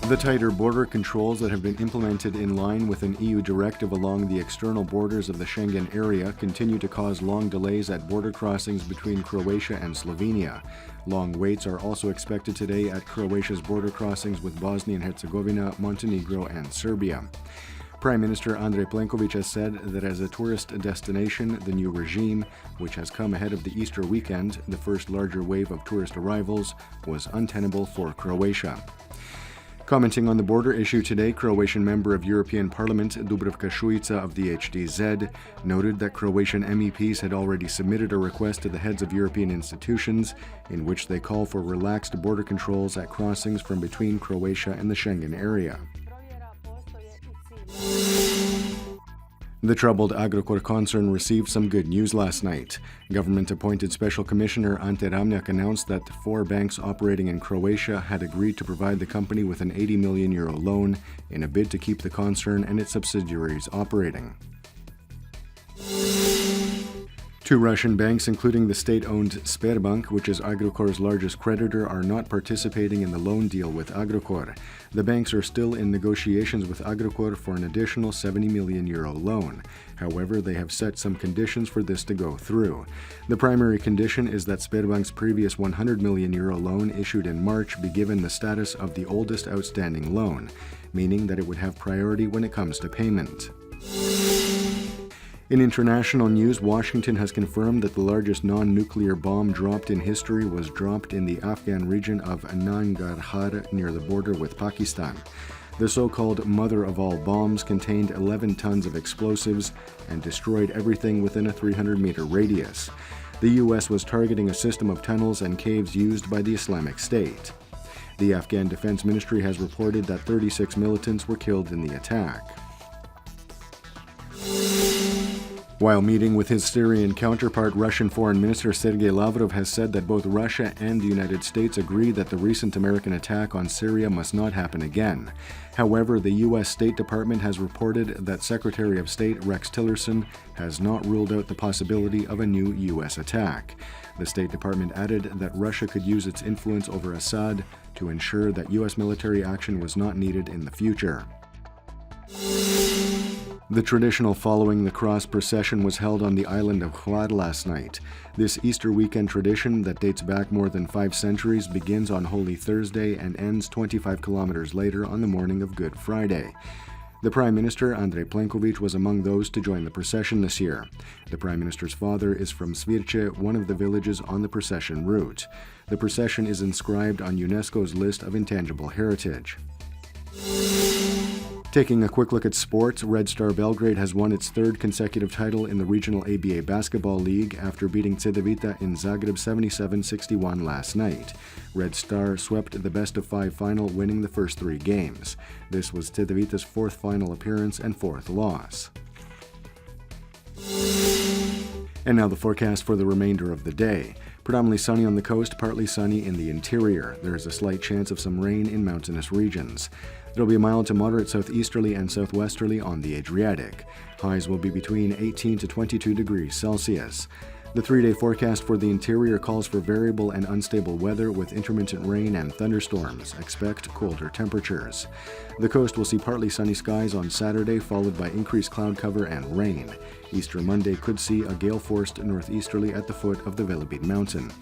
The tighter border controls that have been implemented in line with an EU directive along the external borders of the Schengen area continue to cause long delays at border crossings between Croatia and Slovenia. Long waits are also expected today at Croatia's border crossings with Bosnia and Herzegovina, Montenegro, and Serbia. Prime Minister Andrej Plenković has said that as a tourist destination, the new regime, which has come ahead of the Easter weekend, the first larger wave of tourist arrivals, was untenable for Croatia. Commenting on the border issue today, Croatian member of European Parliament Dubravka Šuica of the HDZ noted that Croatian MEPs had already submitted a request to the heads of European institutions in which they call for relaxed border controls at crossings from between Croatia and the Schengen area. The troubled Agrokor concern received some good news last night. Government-appointed Special Commissioner Ante Ramljak announced that 4 banks operating in Croatia had agreed to provide the company with an €80 million loan in a bid to keep the concern and its subsidiaries operating. 2 Russian banks, including the state-owned Sberbank, which is Agrokor's largest creditor, are not participating in the loan deal with Agrokor. The banks are still in negotiations with Agrokor for an additional €70 million loan. However, they have set some conditions for this to go through. The primary condition is that Sberbank's previous €100 million loan issued in March be given the status of the oldest outstanding loan, meaning that it would have priority when it comes to payment. In international news, Washington has confirmed that the largest non-nuclear bomb dropped in history was dropped in the Afghan region of Nangarhar near the border with Pakistan. The so-called mother of all bombs contained 11 tons of explosives and destroyed everything within a 300-meter radius. The U.S. was targeting a system of tunnels and caves used by the Islamic State. The Afghan Defense Ministry has reported that 36 militants were killed in the attack. While meeting with his Syrian counterpart, Russian Foreign Minister Sergei Lavrov has said that both Russia and the United States agree that the recent American attack on Syria must not happen again. However, the U.S. State Department has reported that Secretary of State Rex Tillerson has not ruled out the possibility of a new U.S. attack. The State Department added that Russia could use its influence over Assad to ensure that U.S. military action was not needed in the future. The traditional Following the Cross procession was held on the island of Hvar last night. This Easter weekend tradition that dates back more than 5 centuries begins on Holy Thursday and ends 25 kilometers later on the morning of Good Friday. The Prime Minister, Andrej Plenković, was among those to join the procession this year. The Prime Minister's father is from Svirče, one of the villages on the procession route. The procession is inscribed on UNESCO's list of intangible heritage. Taking a quick look at sports, Red Star Belgrade has won its 3rd consecutive title in the Regional ABA Basketball League after beating Cedevita in Zagreb 77-61 last night. Red Star swept the best-of-5 final, winning the first 3 games. This was Cedevita's 4th final appearance and 4th loss. And now the forecast for the remainder of the day. Predominantly sunny on the coast, partly sunny in the interior. There is a slight chance of some rain in mountainous regions. There will be a mild to moderate southeasterly and southwesterly on the Adriatic. Highs will be between 18 to 22 degrees Celsius. The 3-day forecast for the interior calls for variable and unstable weather with intermittent rain and thunderstorms. Expect colder temperatures. The coast will see partly sunny skies on Saturday, followed by increased cloud cover and rain. Easter Monday could see a gale-forced northeasterly at the foot of the Velebit Mountain.